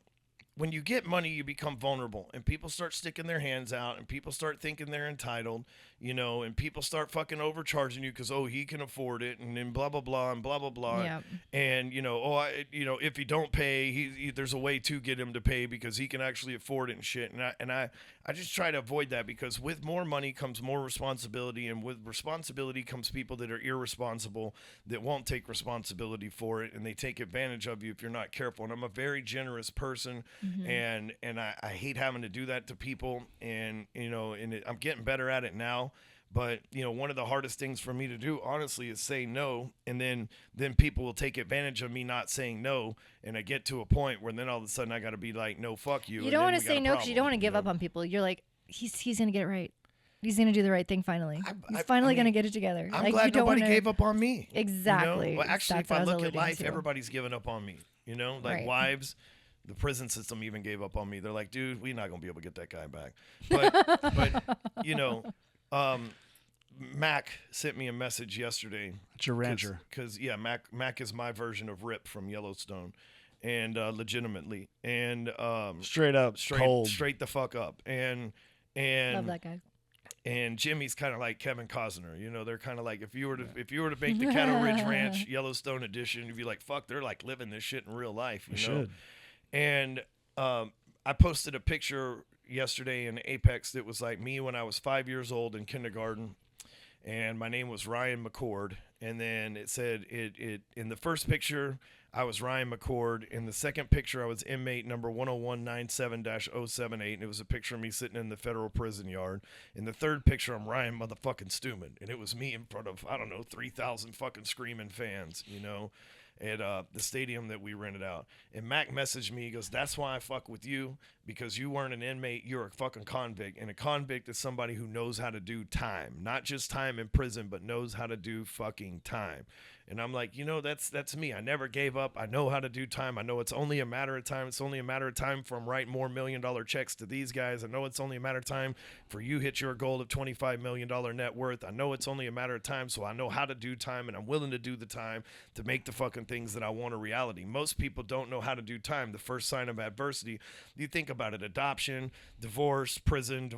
when you get money, you become vulnerable, and people start sticking their hands out, and people start thinking they're entitled, you know, and people start fucking overcharging you because he can afford it, and then blah blah blah and blah blah blah, Yep. and you know, if he don't pay, there's a way to get him to pay because he can actually afford it and shit, and I just try to avoid that because with more money comes more responsibility, and with responsibility comes people that are irresponsible that won't take responsibility for it, and they take advantage of you if you're not careful. And I'm a very generous person, and I hate having to do that to people, and you know, I'm getting better at it now. But, you know, one of the hardest things for me to do, honestly, is say no. And then people will take advantage of me not saying no. And I get to a point where then all of a sudden I got to be like, no, fuck you. You don't want to say no because you don't want to give up on people. You're like, he's going to get it right. He's going to do the right thing finally. He's finally going to get it together. I'm like, glad nobody gave up on me. Exactly. You know? Well, actually, That's if I look at life, everybody's given up on me. You know, like wives. The prison system even gave up on me. They're like, dude, we're not going to be able to get that guy back. But you know, Mac sent me a message yesterday. It's your rancher. Because Mac is my version of Rip from Yellowstone, and legitimately, and straight the fuck up, and love that guy. And Jimmy's kind of like Kevin Costner. You know, they're kind of like if you were to make the Cattle Ridge Ranch Yellowstone edition, you'd be like, fuck, they're like living this shit in real life. You know? And I posted a picture yesterday in Apex that was like me when I was 5 years old in kindergarten. And my name was Ryan McCord. And then it said it in the first picture, I was Ryan McCord. In the second picture, I was inmate number 10197-078. And it was a picture of me sitting in the federal prison yard. In the third picture, I'm Ryan motherfucking Stewman. And it was me in front of, 3,000 fucking screaming fans, you know, at the stadium that we rented out. And Mac messaged me. He goes, that's why I fuck with you, because you weren't an inmate. You're a fucking convict. And a convict is somebody who knows how to do time. Not just time in prison, but knows how to do fucking time. And I'm like, you know, that's me. I never gave up. I know how to do time. I know it's only a matter of time. It's only a matter of time for I'm writing more $1 million checks to these guys. I know it's only a matter of time for you hit your goal of $25 million net worth. I know it's only a matter of time, so I know how to do time, and I'm willing to do the time to make the fucking things that I want a reality. Most people don't know how to do time. The first sign of adversity, you think about it, adoption, divorce, prison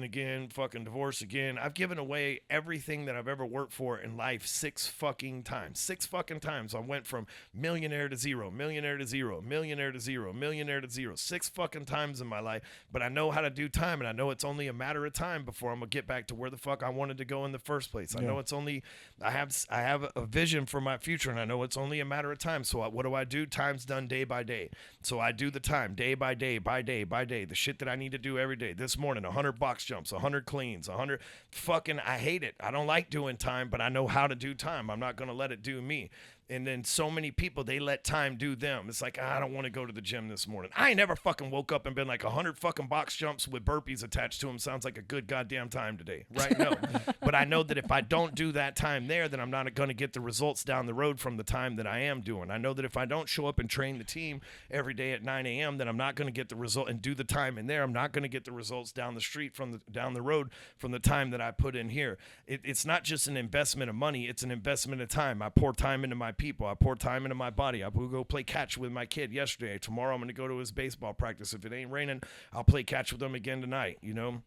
again, fucking divorce again. I've given away everything that I've ever worked for in life 6 fucking times. 6 fucking times. I went from millionaire to zero, millionaire to zero, millionaire to zero, millionaire to zero. 6 fucking times in my life. But I know how to do time, and I know it's only a matter of time before I'm gonna get back to where the fuck I wanted to go in the first place. I know it's only I have a vision for my future, and I know it's only a matter of time. So what do? Time's done day by day. So I do the time day by day, by day, by day. The shit that I need to do every day. This morning, 100 box jumps, 100 cleans, 100 fucking. I hate it. I don't like doing time, but I know how to do time. I'm not gonna let it do me. And then so many people, they let time do them. It's like, I don't want to go to the gym this morning. I ain't never fucking woke up and been like 100 fucking box jumps with burpees attached to them. Sounds like a good goddamn time today. Right? No. But I know that if I don't do that time there, then I'm not going to get the results down the road from the time that I am doing. I know that if I don't show up and train the team every day at 9 a.m., then I'm not going to get the result and do the time in there. I'm not going to get the results down the street down the road from the time that I put in here. It's not just an investment of money. It's an investment of time. I pour time into my people. I pour time into my body. I will go play catch with my kid yesterday. Tomorrow I'm going to go to his baseball practice. If it ain't raining, I'll play catch with him again tonight, you know?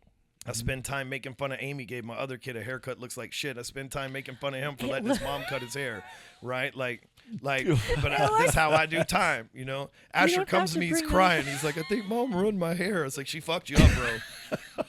I spend time making fun of Amy gave my other kid a haircut looks like shit. I spend time making fun of him for letting his mom cut his hair, right? Like, but this is how I do time, you know? Asher comes to me, he's crying. He's like, I think mom ruined my hair. It's like, she fucked you up, bro.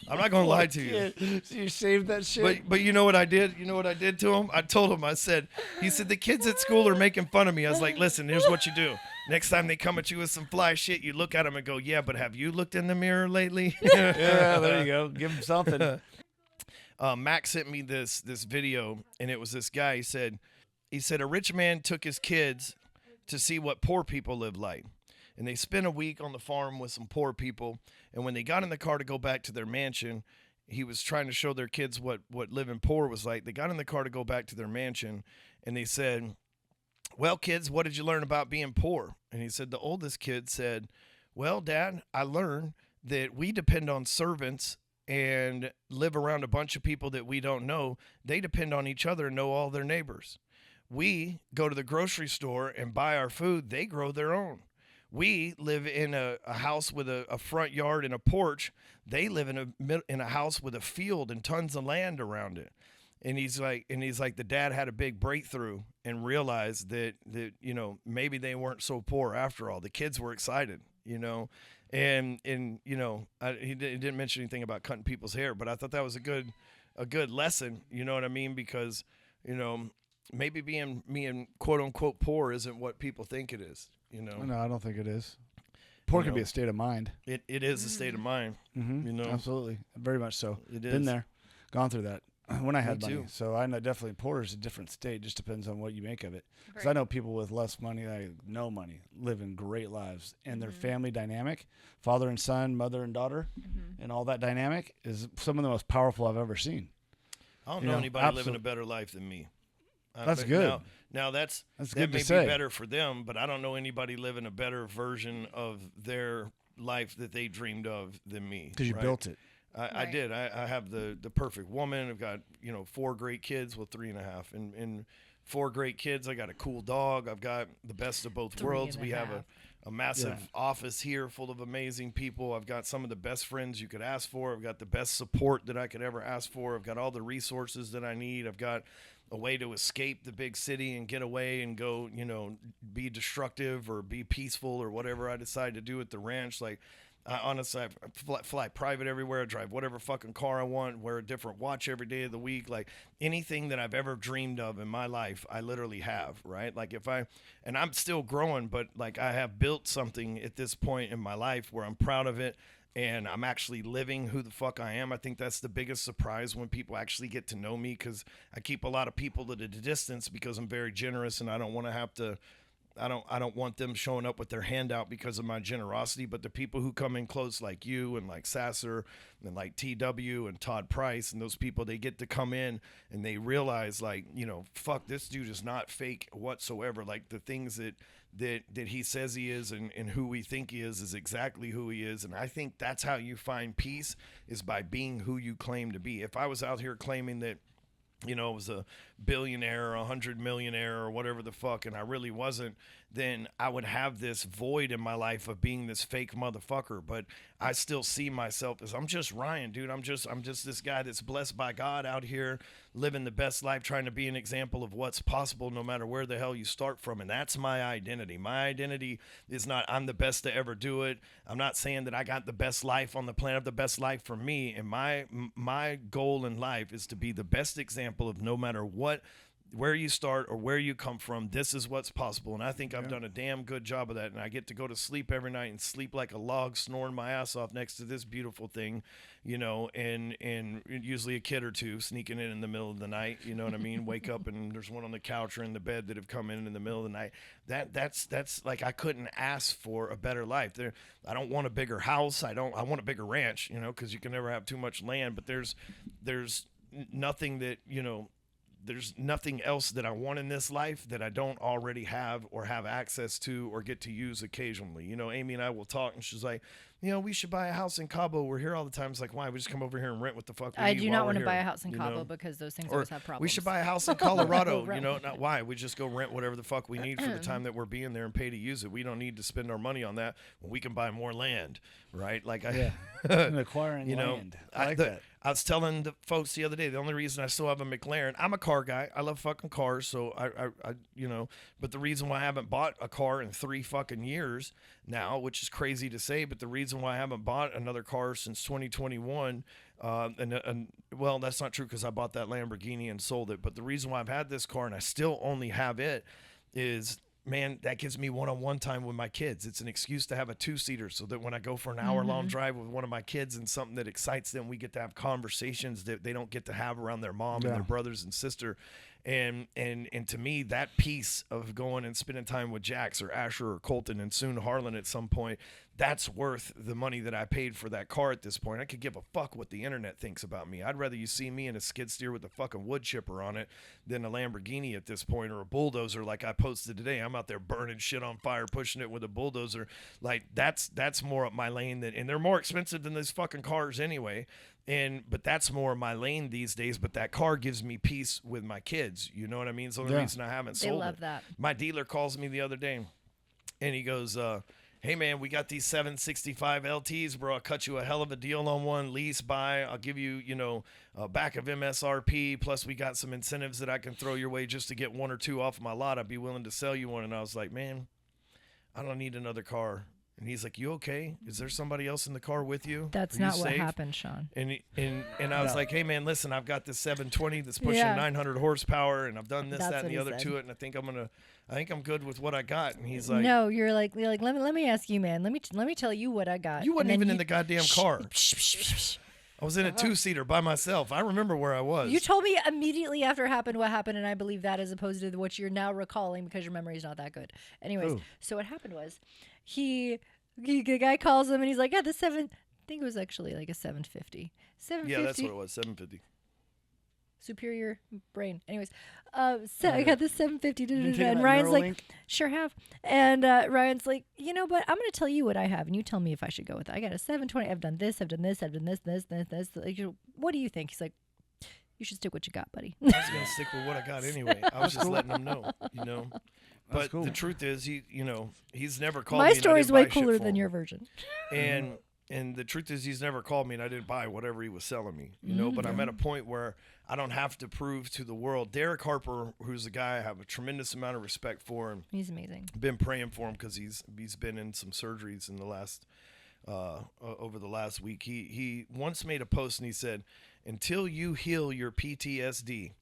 I'm not going to lie to you. So you saved that shit? But you know what I did? You know what I did to him? I told him, he said, the kids at school are making fun of me. I was like, listen, here's what you do. Next time they come at you with some fly shit, you look at them and go, yeah, but have you looked in the mirror lately? Yeah, there you go. Give them something. Max sent me this video, and it was this guy. He said a rich man took his kids to see what poor people live like. And they spent a week on the farm with some poor people. And when they got in the car to go back to their mansion, he was trying to show their kids what living poor was like. They got in the car to go back to their mansion, and they said, well, kids, what did you learn about being poor? And he said, the oldest kid said, well, Dad, I learned that we depend on servants and live around a bunch of people that we don't know. They depend on each other and know all their neighbors. We go to the grocery store and buy our food. They grow their own. We live in a house with a front yard and a porch. They live in a house with a field and tons of land around it. And he's like, the dad had a big breakthrough and realized that you know, maybe they weren't so poor after all. The kids were excited, you know, and you know, he didn't mention anything about cutting people's hair, but I thought that was a good lesson. You know what I mean? Because, you know, maybe being quote unquote poor isn't what people think it is. You know? No, I don't think it is. Poor can be a state of mind. It is a state of mind. Mm-hmm. You know, absolutely, very much so. It is. Been there, gone through that. When I had money, too. So I know definitely poor is a different state. Just depends on what you make of it. Because I know people with less money, like no money, living great lives, and their family dynamic, father and son, mother and daughter, and all that dynamic is some of the most powerful I've ever seen. I don't know anybody living a better life than me. That's good. Now that good may to say. Be better for them, but I don't know anybody living a better version of their life that they dreamed of than me. Because you built it. I did. I have the perfect woman. I've got, you know, 4 great kids, well, 3.5, and 4 great kids. I got a cool dog. I've got the best of both worlds. We have a massive office here full of amazing people. I've got some of the best friends you could ask for. I've got the best support that I could ever ask for. I've got all the resources that I need. I've got a way to escape the big city and get away and go, you know, be destructive or be peaceful or whatever I decide to do at the ranch. Like, honestly, I fly private everywhere. I drive whatever fucking car I want, wear a different watch every day of the week. Like, anything that I've ever dreamed of in my life, I literally have, right? Like, and I'm still growing, but like, I have built something at this point in my life where I'm proud of it. And I'm actually living who the fuck I am. I think that's the biggest surprise when people actually get to know me, because I keep a lot of people at a distance because I'm very generous and I don't want to have to, I don't want them showing up with their hand out because of my generosity. But the people who come in close, like you and like Sasser and like TW and Todd Price and those people, they get to come in and they realize, like, you know, fuck, this dude is not fake whatsoever. Like, the things that he says he is and who we think he is exactly who he is. And I think that's how you find peace, is by being who you claim to be. If I was out here claiming that, you know, I was a billionaire or 100 millionaire or whatever the fuck, and I really wasn't, then I would have this void in my life of being this fake motherfucker. But I still see myself as, I'm just Ryan, dude. I'm just this guy that's blessed by God out here living the best life, trying to be an example of what's possible no matter where the hell you start from. And that's my identity. My identity is not I'm the best to ever do it. I'm not saying that I got the best life on the planet, the best life for me. And my goal in life is to be the best example of no matter what where you start or where you come from, this is what's possible. And I think I've done a damn good job of that. And I get to go to sleep every night and sleep like a log, snoring my ass off next to this beautiful thing, you know, and usually a kid or two sneaking in the middle of the night, you know what I mean? Wake up and there's one on the couch or in the bed that have come in the middle of the night. That's like, I couldn't ask for a better life. I don't want a bigger house. I want a bigger ranch, you know, because you can never have too much land, but there's nothing that, you know, there's nothing else that I want in this life that I don't already have or have access to or get to use occasionally. You know, Amy and I will talk, and she's like, you know, we should buy a house in Cabo. We're here all the time. It's like, why? We just come over here and rent what the fuck we I need do while not want we're to buy here, a house in you Cabo know? because those things Or always have problems. we should buy a house in Colorado, you know, not why. We just go rent whatever the fuck we need for the time that we're being there and pay to use it. We don't need to spend our money on that when we can buy more land, right? Like, And acquiring you know, land. I like that. I was telling the folks the other day, the only reason I still have a McLaren, I'm a car guy. I love fucking cars. So I you know, but the reason why I haven't bought a car in 3 fucking years now, which is crazy to say, but the reason why I haven't bought another car since 2021, and well, that's not true because I bought that Lamborghini and sold it. But the reason why I've had this car and I still only have it is, man, that gives me one-on-one time with my kids. It's an excuse to have a 2-seater so that when I go for an hour-long drive with one of my kids and something that excites them, we get to have conversations that they don't get to have around their mom and their brothers and sister. And to me, that piece of going and spending time with Jax or Asher or Colton and soon Harlan at some point, that's worth the money that I paid for that car at this point. I could give a fuck what the internet thinks about me. I'd rather you see me in a skid steer with a fucking wood chipper on it than a Lamborghini at this point, or a bulldozer like I posted today. I'm out there burning shit on fire, pushing it with a bulldozer. Like, that's more up my lane and they're more expensive than these fucking cars anyway. But that's more my lane these days. But that car gives me peace with my kids. You know what I mean? It's the only reason I haven't sold it. They love that. My dealer calls me the other day, and he goes, hey, man, we got these 765 LTs, bro. I'll cut you a hell of a deal on one. Lease, buy. I'll give you, you know, a back of MSRP. Plus, we got some incentives that I can throw your way just to get 1 or 2 off my lot. I'd be willing to sell you one. And I was like, man, I don't need another car. And he's like, you okay? Is there somebody else in the car with you? That's not what happened, Sean. And I was like, hey, man, listen, I've got this 720 that's pushing 900 horsepower, and I've done this, that, and the other to it, and I think I'm good with what I got. And he's like, no, you're like, let me ask you, man. Let me tell you what I got. You weren't even in the goddamn car. I was in a 2-seater by myself. I remember where I was. You told me immediately after what happened, and I believe that as opposed to what you're now recalling because your memory is not that good. Anyways, so what happened was the guy calls him and he's like, yeah, I think it was actually like a 750. 750. Yeah, that's what it was, 750. Superior brain. Anyways, so I got this 750, and Ryan's like, sure have. And Ryan's like, you know, but I'm going to tell you what I have, and you tell me if I should go with it. I got a 720. I've done this. I've done this. I've done this. Like, what do you think? He's like, you should stick what you got, buddy. I was going to stick with what I got anyway. I was just letting him know, you know. But the truth is, he's never called me. My story's way cooler than your version. And the truth is, he's never called me, and I didn't buy whatever he was selling me, you know. But I'm at a point where I don't have to prove to the world. Derek Harper, who's a guy I have a tremendous amount of respect for, and he's amazing. Been praying for him because he's been in some surgeries in the last over the last week. He once made a post and he said, "Until you heal your PTSD,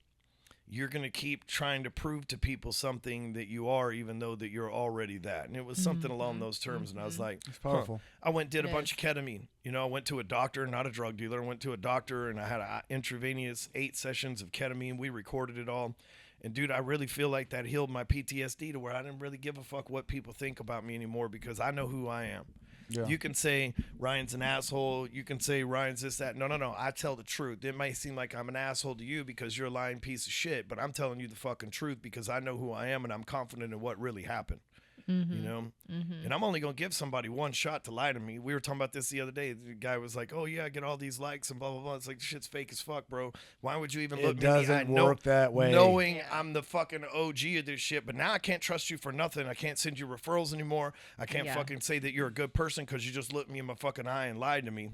you're going to keep trying to prove to people something that you are, even though that you're already that." And it was something along those terms. And I was like, it's powerful. I went and did a bunch of ketamine. You know, I went to a doctor, not a drug dealer. I went to a doctor and I had an intravenous 8 sessions of ketamine. We recorded it all. And dude, I really feel like that healed my PTSD to where I didn't really give a fuck what people think about me anymore because I know who I am. Yeah. You can say Ryan's an asshole. You can say Ryan's this, that. No. I tell the truth. It might seem like I'm an asshole to you because you're a lying piece of shit, but I'm telling you the fucking truth because I know who I am and I'm confident in what really happened. You know? And I'm only going to give somebody one shot to lie to me. We were talking about this the other day. The guy was like, oh, yeah, I get all these likes and blah, blah, blah. It's like, shit's fake as fuck, bro. Why would you even look at me? It doesn't work that way. Knowing I'm the fucking OG of this shit, but now I can't trust you for nothing. I can't send you referrals anymore. I can't fucking say that you're a good person because you just looked me in my fucking eye and lied to me.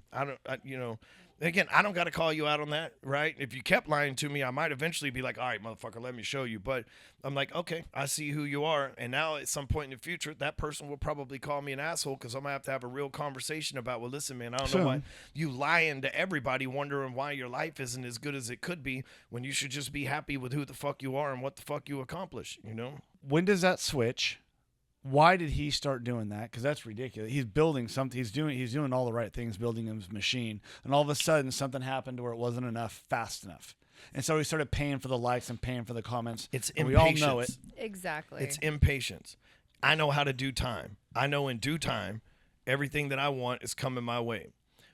Again, I don't got to call you out on that, right? If you kept lying to me, I might eventually be like, all right, motherfucker, let me show you. But I'm like, okay, I see who you are. And now at some point in the future, that person will probably call me an asshole because I'm going to have a real conversation about, well, listen, man, I don't know why you lying to everybody, wondering why your life isn't as good as it could be when you should just be happy with who the fuck you are and what the fuck you accomplish, you know? When does that switch? Why did he start doing that? Because that's ridiculous. He's building something. He's doing all the right things, building his machine. And all of a sudden, something happened where it wasn't enough fast enough. And so he started paying for the likes and paying for the comments. It's and impatience. We all know it. Exactly. It's impatience. I know how to do time. I know in due time, everything that I want is coming my way.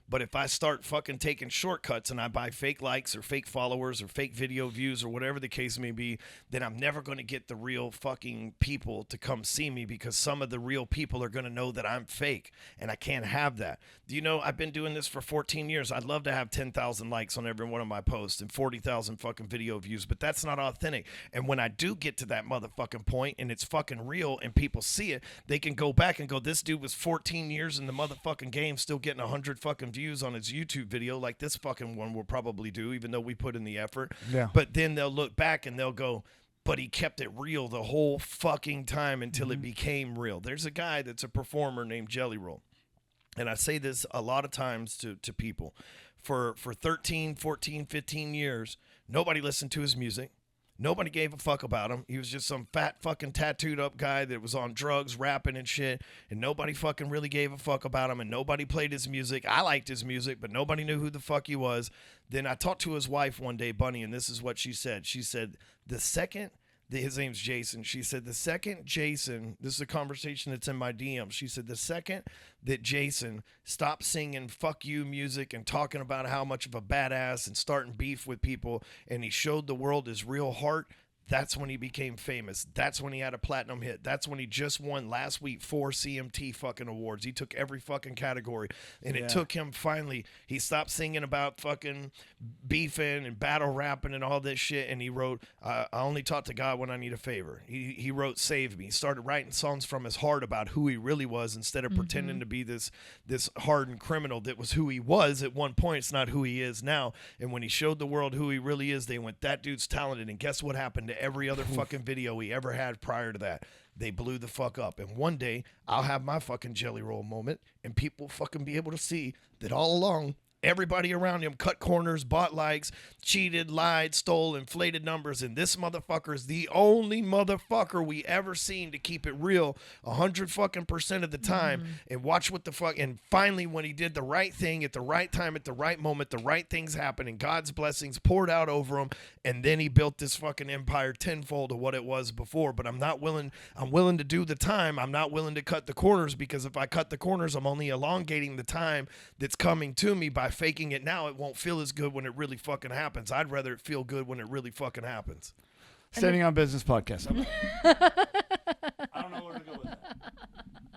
But if I start fucking taking shortcuts and I buy fake likes or fake followers or fake video views or whatever the case may be, then I'm never going to get the real fucking people to come see me because some of the real people are going to know that I'm fake, and I can't have that. Do you know, I've been doing this for 14 years. I'd love to have 10,000 likes on every one of my posts and 40,000 fucking video views, but that's not authentic. And when I do get to that motherfucking point and it's fucking real and people see it, they can go back and go, this dude was 14 years in the motherfucking game still getting 100 fucking views on his YouTube video like this fucking one will probably do, even though we put in the effort. Yeah. But then they'll look back and they'll go, but he kept it real the whole fucking time until it became real. There's a guy that's a performer named Jelly Roll. And I say this a lot of times to people. For 13, 14, 15 years, nobody listened to his music. Nobody gave a fuck about him. He was just some fat fucking tattooed up guy that was on drugs, rapping and shit. And nobody fucking really gave a fuck about him. And nobody played his music. I liked his music, but nobody knew who the fuck he was. Then I talked to his wife one day, Bunny, and this is what she said. She said, his name's Jason. She said, the second Jason, this is a conversation that's in my DM. She said, the second that Jason stopped singing fuck you music and talking about how much of a badass and starting beef with people, and he showed the world his real heart, that's when he became famous. That's when he had a platinum hit. That's when he just won last week 4 CMT fucking awards. He took every fucking category. And it took him finally, he stopped singing about fucking beefing and battle rapping and all this shit. And he wrote, I only talk to God when I need a favor. He wrote Save Me. He started writing songs from his heart about who he really was instead of pretending to be this hardened criminal that was who he was at one point. It's not who he is now. And when he showed the world who he really is, they went, that dude's talented. And guess what happened to every other fucking video he ever had prior to that? They blew the fuck up. And one day I'll have my fucking Jelly Roll moment and people fucking be able to see that all along everybody around him cut corners, bought likes, cheated, lied, stole, inflated numbers, and this motherfucker is the only motherfucker we ever seen to keep it real 100% of the time. And watch what the fuck. And finally, when he did the right thing at the right time, at the right moment, the right things happened, and God's blessings poured out over him. And then he built this fucking empire tenfold of what it was before. But I'm willing to do the time. I'm not willing to cut the corners, because if I cut the corners, I'm only elongating the time that's coming to me by faking it now. It won't feel as good when it really fucking happens. I'd rather it feel good when it really fucking happens. Standing on Business podcast.